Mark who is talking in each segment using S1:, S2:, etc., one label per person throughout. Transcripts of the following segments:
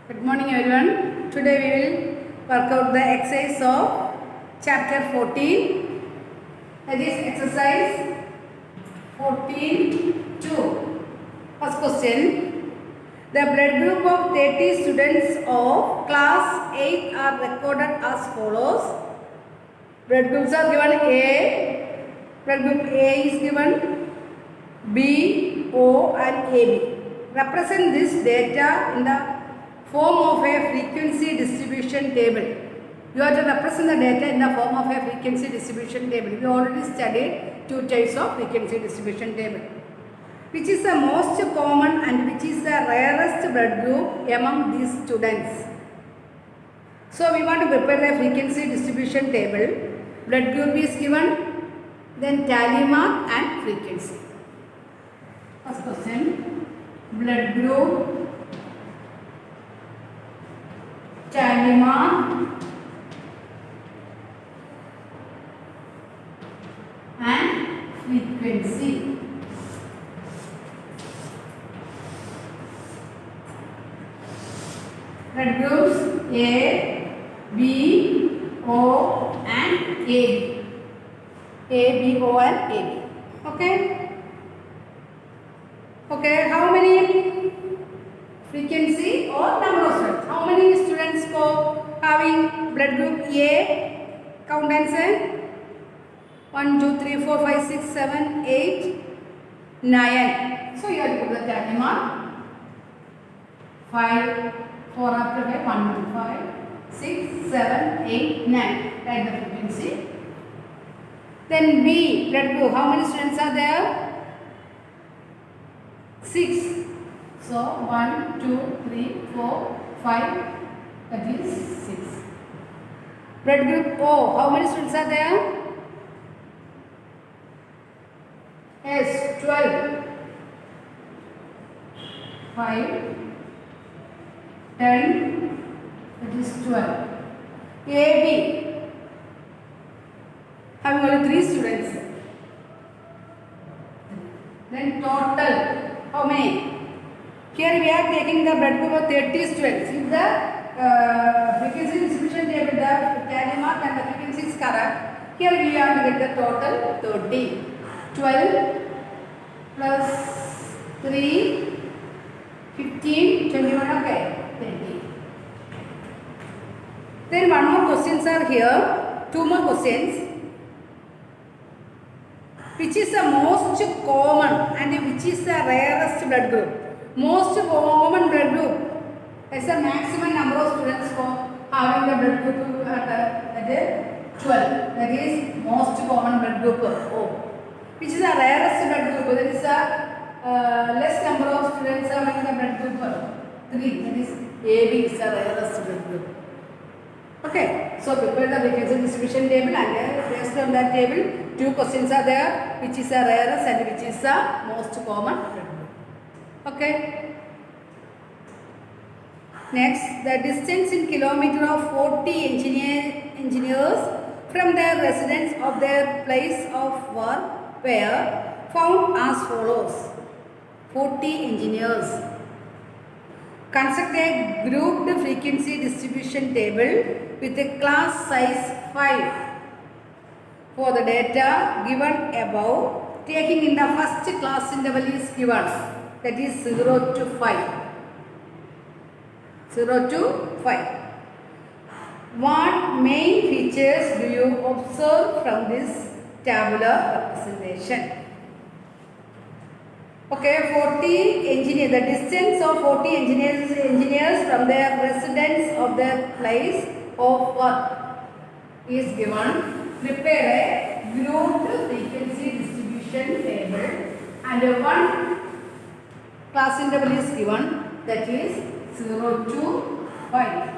S1: Good morning everyone. Today we will work out the exercise of chapter 14. That is exercise 14.2. First question. The blood group of 30 students of class 8 are recorded as follows. Blood groups are given A. Blood group A is given B, O and AB. Represent this data in the form of a frequency distribution table. You have to represent the data in the form of a frequency distribution table. We already studied two types of frequency distribution table. Which is the most common and which is the rarest blood group among these students? So we want to prepare the frequency distribution table. Blood group is given, then tally mark and frequency. First question, blood group, tally mark and frequency. Blood groups A, B, O and AB. A, B, O and AB. Okay, how many frequency or number of students? How many students go having blood group A? Count and say 1, 2, 3, 4, 5, 6, 7, 8, 9. So you have to put the tally mark. 5, 4 after 5, 1, 2, 5, 6, 7, 8, 9. Write the frequency. Then B, blood group. How many students are there? 6. So 1, 2, 3, 4, 5. That is 6. Blood group O. How many students are there? Yes, 12. 5, 10. That is 12. AB. Having only 3 students. Then total. How many? Here we are taking the blood group of 30 students. If the frequency distribution table, the tally mark and the frequency is correct, here we have to get the total 30. 12 plus 3, 15, 21, okay, 20. Then one more questions are here, 2 more questions. Which is the most common and which is the rarest blood group? Most common blood group is the maximum number of students for having the blood group at 12. That is most common blood group O. Which is the rarest blood group? That is the less number of students having the blood group 3. That is AB is the rarest blood group. Okay, so prepare the frequency distribution table and based on that table, 2 questions are there, which is the rarest and which is the most common blood group. Okay. Next, the distance in kilometer of 40 engineers from their residence of their place of work were found as follows. 40 engineers. Construct a grouped frequency distribution table with a class size 5 for the data given above, taking in the first class interval is given, that is 0 to 5. 0 to 5. What main features do you observe from this tabular representation? Okay, 40 engineers, the distance of 40 engineers from their residence of their place of work is given. Prepare a grouped frequency distribution table and one class interval is given, that is 0 to 5.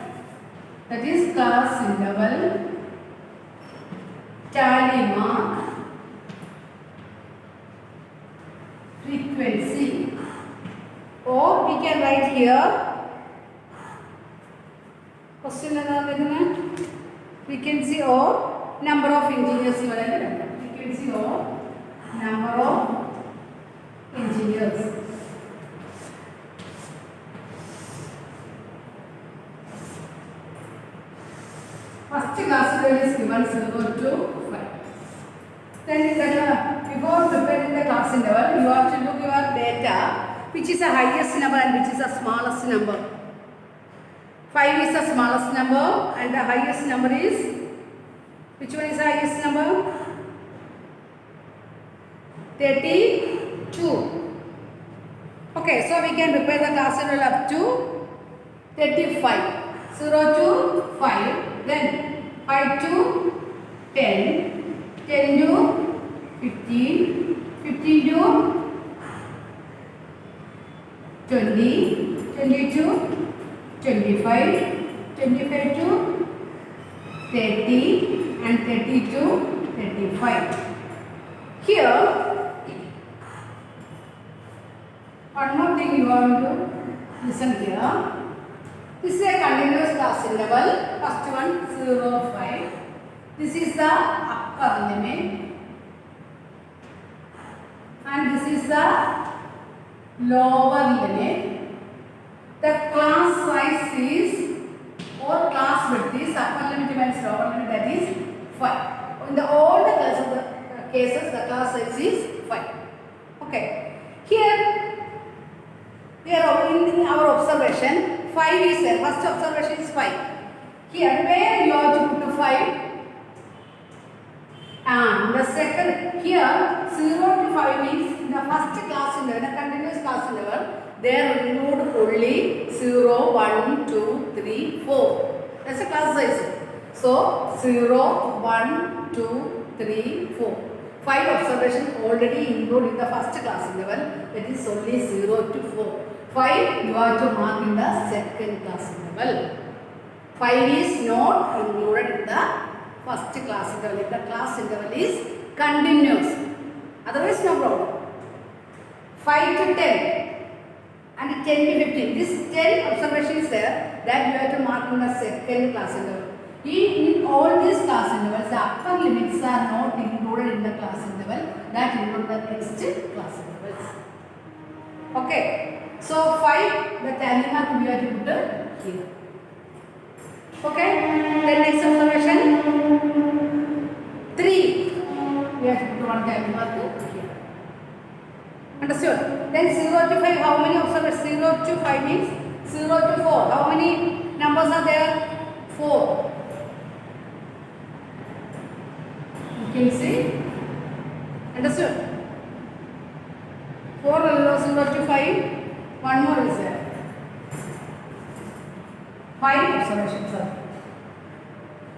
S1: That is class interval, tally mark, frequency, or we can write here question frequency or number of engineers, frequency or number of engineers. First class level is given 0 to 5. Then before preparing the class level, you have to look your data, which is the highest number and which is the smallest number. 5 is the smallest number and the highest number is, which one is the highest number? 32. Okay, so we can prepare the class level up to 35. 0 to 5, then 5 to 10, 10 to 15, 15 to 20, 20 to 25, 25 to 30 and 30 to 35. Here, one more thing you want to listen here. This is a continuous class interval. First one 0, 5. This is the upper limit and this is the lower limit. The class size is or class width is upper limit minus lower limit, that is 5. In all the cases the class size is 5. Okay. Here in our observation 5 is there. First observation is 5. Here where you have to put 5? And the second, here 0 to 5 means in the first class level, in a continuous class level, there include only 0, 1, 2, 3, 4. That's a class size. So 0, 1, 2, 3, 4. 5 observations already included in the first class level, that is only 0 to 4. 5 you have to mark in the second class level. 5 is not included in the first class interval. If the class interval is continuous, otherwise no problem. 5 to 10 and 10 to 15. This 10 observation is there that you have to mark in the second class interval. In all these class intervals, the upper limits are not included in the class interval. That include the next class intervals. Okay. So 5, the tally mark we have to put here. Okay. Then next observation 3. We have to put one tally mark here. Understood? Then 0 to 5, how many observations? 0 to 5 means 0 to 4. How many numbers are there? 4. You can see. Understood? 4 0 to 5. One more is there. 5 observations are.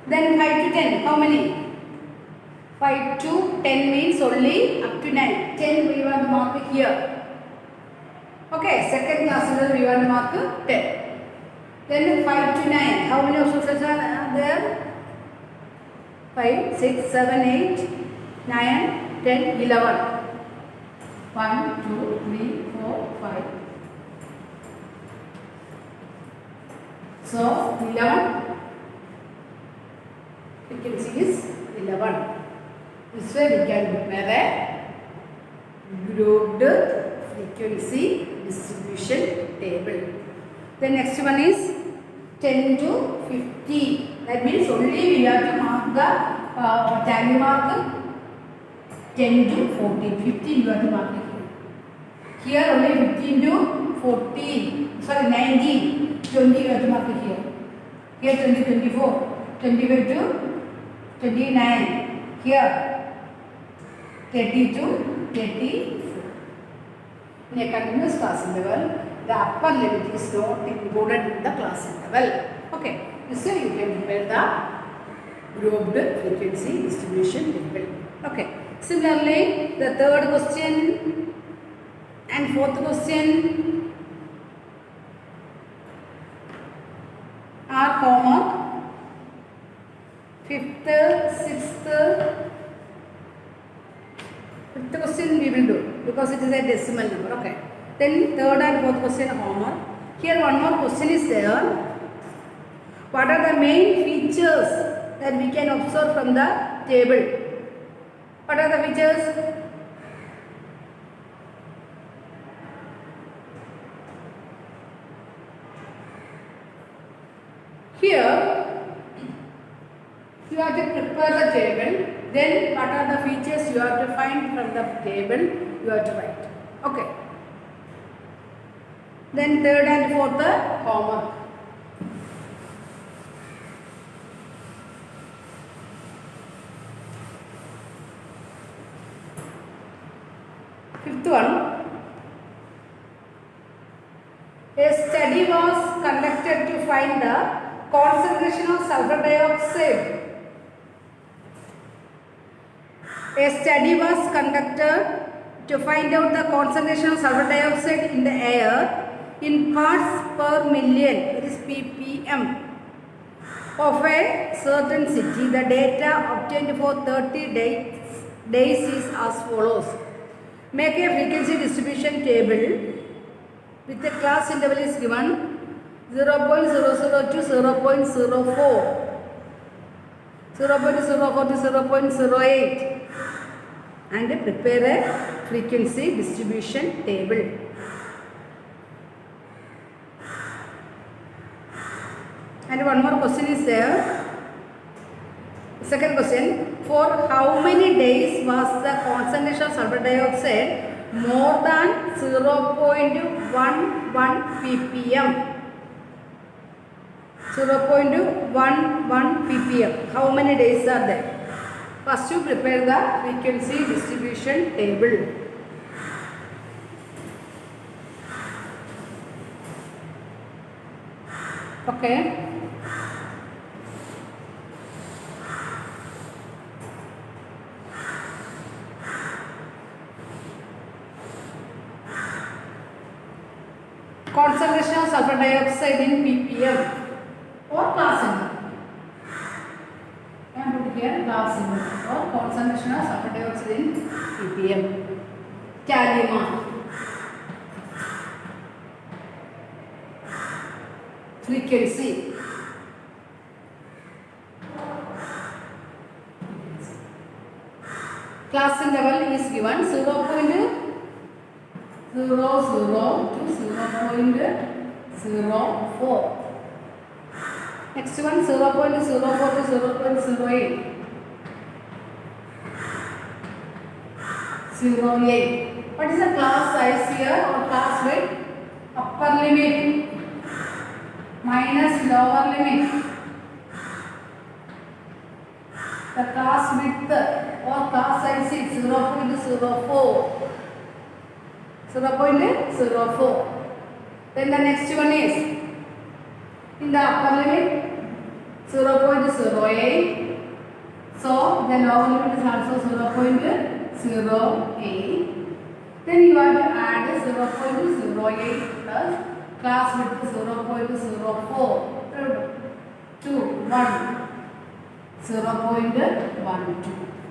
S1: Then 5 to 10. How many? 5 to 10 means only up to 9. 10 we want to mark here. Okay, second class level we want to mark 10. Then 5 to 9. How many observations are there? 5, 6, 7, 8, 9, 10, 11. 1, 2, 3, 4, 5. So 11, you can see is 11. This way we can prepare a grouped frequency distribution table. The next one is 10 to 50. That means only we have to mark the tally mark 10 to 14. 15 you have to mark it here. Here only 15 to 14. Sorry, 19. 20 you have to mark it here. Here 20, 24. 25 to 29. Here 30 to 34. In a continuous class interval, the upper limit is not included in the class interval. Okay. So you can prepare the grouped frequency distribution table. Okay. Similarly, the third question and fourth question are homework. Fifth question we will do because it is a decimal number. Okay. Then third and fourth question homework. Here one more question is there. What are the main features that we can observe from the table? What are the features? Here You have to prepare the table. Then what are the features you have to find from the table? You have to write. Okay. Then third and fourth homework. Fifth one. A study was conducted to find the concentration of sulfur dioxide. A study was conducted to find out the concentration of sulfur dioxide in the air in parts per million, that is ppm, of a certain city. The data obtained for 30 days is as follows. Make a frequency distribution table with the class interval is given 0.00 to 0.04, 0.04 to 0.08, and prepare a frequency distribution table. And one more question is there. Second question, for how many days was the concentration of sulfur dioxide more than 0.11 ppm? 0.11 ppm. How many days are there? First you prepare the frequency distribution table. Okay. Concentration of sulfur dioxide in ppm or class symbol. I am putting here class symbol or concentration of sulfur dioxide in ppm. Tally mark. Frequency. Class interval is given 0.00 to 0.04. Next one 0.04 to 0.08. 0.8. What is the class size here or class weight? Upper limit minus lower limit. The class width or class size is 0.04. 0.04. Then the next one is in the upper limit 0.08. So the lower limit is also 0.08. Then you have to add 0.08 plus class width 0.04 to 1. 0.12.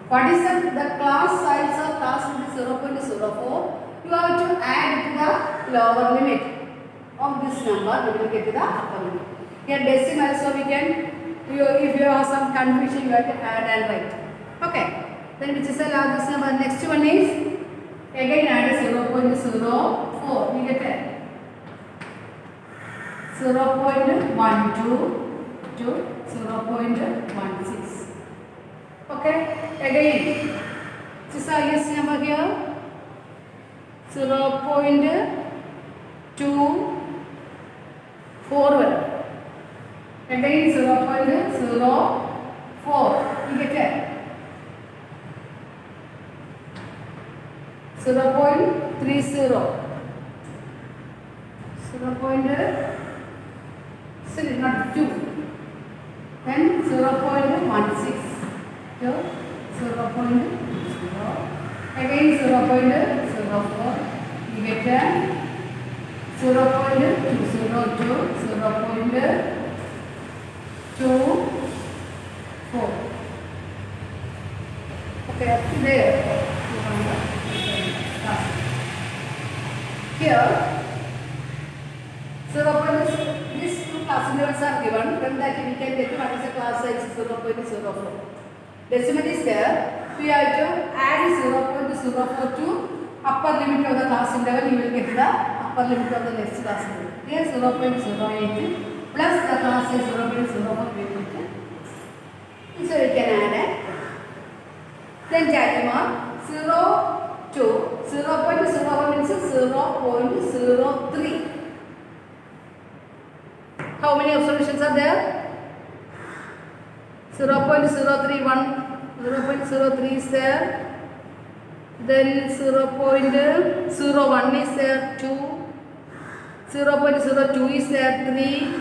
S1: What is the class size of class width 0.04? You have to add to the lower limit of this number. We will get to the upper limit. Here decimal, so we can, if you have some confusion, you have to add and write. Okay. Then which is the largest number? Next one is again add 0.04. We get it. 0.12 to 0.16. Okay. Again, this is the highest number here. 0.24. Again 0.04. You get it? 0.30. 0.2. Then 0.16. So 0.0. Again 0.04. You get 0.202, 0.24. Okay, up to there. Here, 0.6. These two class intervals are given. From that we can get what is the class size 0.04. Decimal is there. We have to add 0.04 to upper limit of the class interval. You will get the upper limit of the next class interval. Here 0.08 plus the class size 0.04 we will get. So we can add it. Then tally mark 0 to 0.01 means 0.03. How many observations are there? 0.031, 0.03 is there. Then 0.01 is there, 2. 0.02 is there, 3.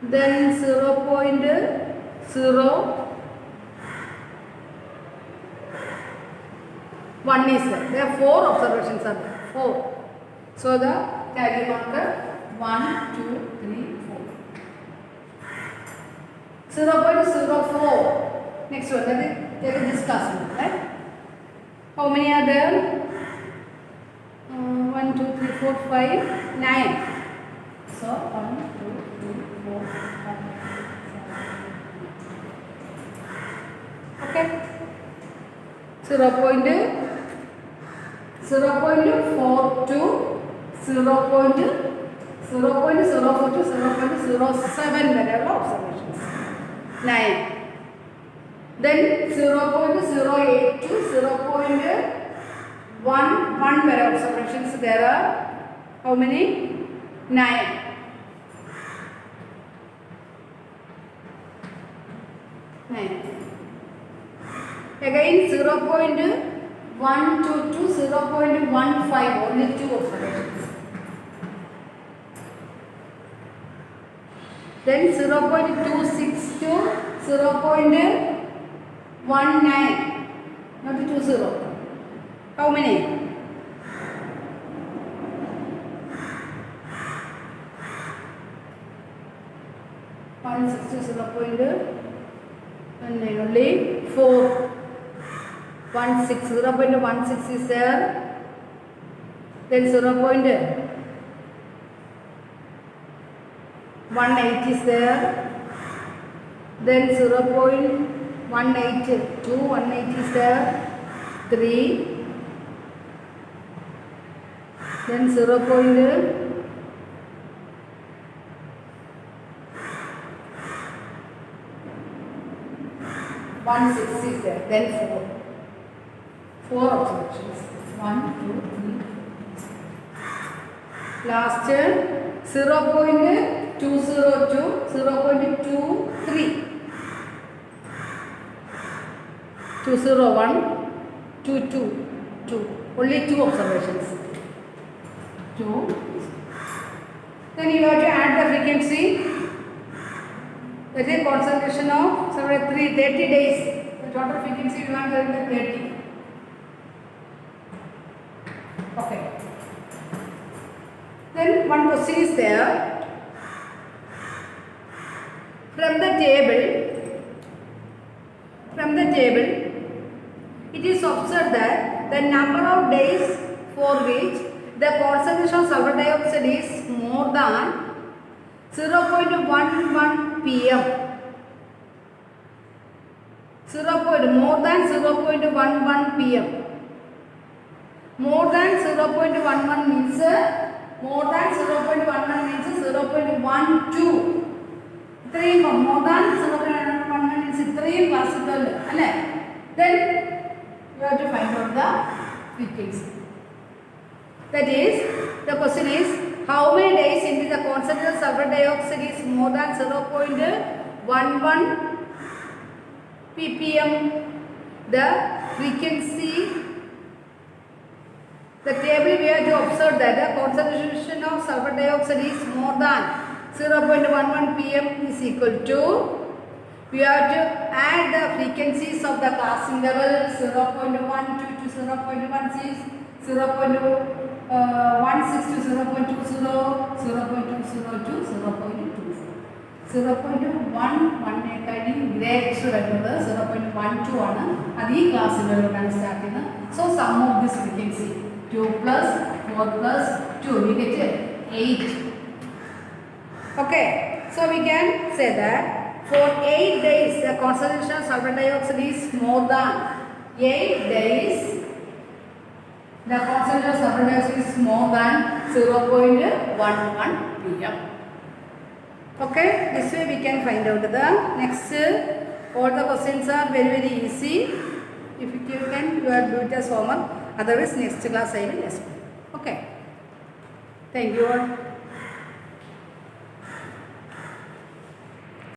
S1: Then 0.01 is there. There are 4 observations are there. 4. So the tally marker 1, 2, 3, 4. 0.04. Next one. That is this classroom, right? How many are there? 1, 2, 3, 4, 5, 9. So 1, 2, 3, 4, 5, 6, 7. Okay. 0.42, 0.07 wherever observations. 9. Then 0.08 to 0.11 where observations there are. How many? 9. 9. Again 0.12 to 0.15, only 2 observations. Then 0.26 to 0.19, not 20. How many? 160 0.19, only 4. 0.16 is there. Then 0.18 is there. Then 0.182, 180 is there. 3. Then 0.16 is there. Then 4. 4 observations. 1, 2, 3. Last 0.202, 0.23. 201, 222. Only 2 observations. 2. Then you have to add the frequency. That is concentration of 30 days. The total frequency you want to get 30. Okay. Then one question is there. From the table, it is observed that the number of days for which the concentration of sulfur dioxide is more than 0.11 pm. More than 0.11 pm. More than 0.11 means 0.12. 3 more than 0.11 means 3 possible. Then you have to find out the frequency. That is, the question is, how many days into the concentration of sulfur dioxide is more than 0.11 ppm? The frequency. The table we have to observe that the concentration of sulfur dioxide is more than 0.11 pm is equal to, we have to add the frequencies of the class interval 0.12 to 0.16, 0.16 to 0.20, 0.20 to 0.24. 0.11 greater than 0.12 ആണ് അത് ഈ ക്ലാസ്സിലൂടെയാണ് start ചെയ്യുന്നത്. So sum of this frequency 2 plus 4 plus 2 we get 8. Okay, so we can say that for 8 days the concentration of sulfur dioxide is more than 8 days the concentration of sulfur dioxide is more than 0.11 pm. Okay, this way we can find out the next. All the questions are very easy. If you can, you are do it as homework. Otherwise, next class I will explain. Okay. Thank you all.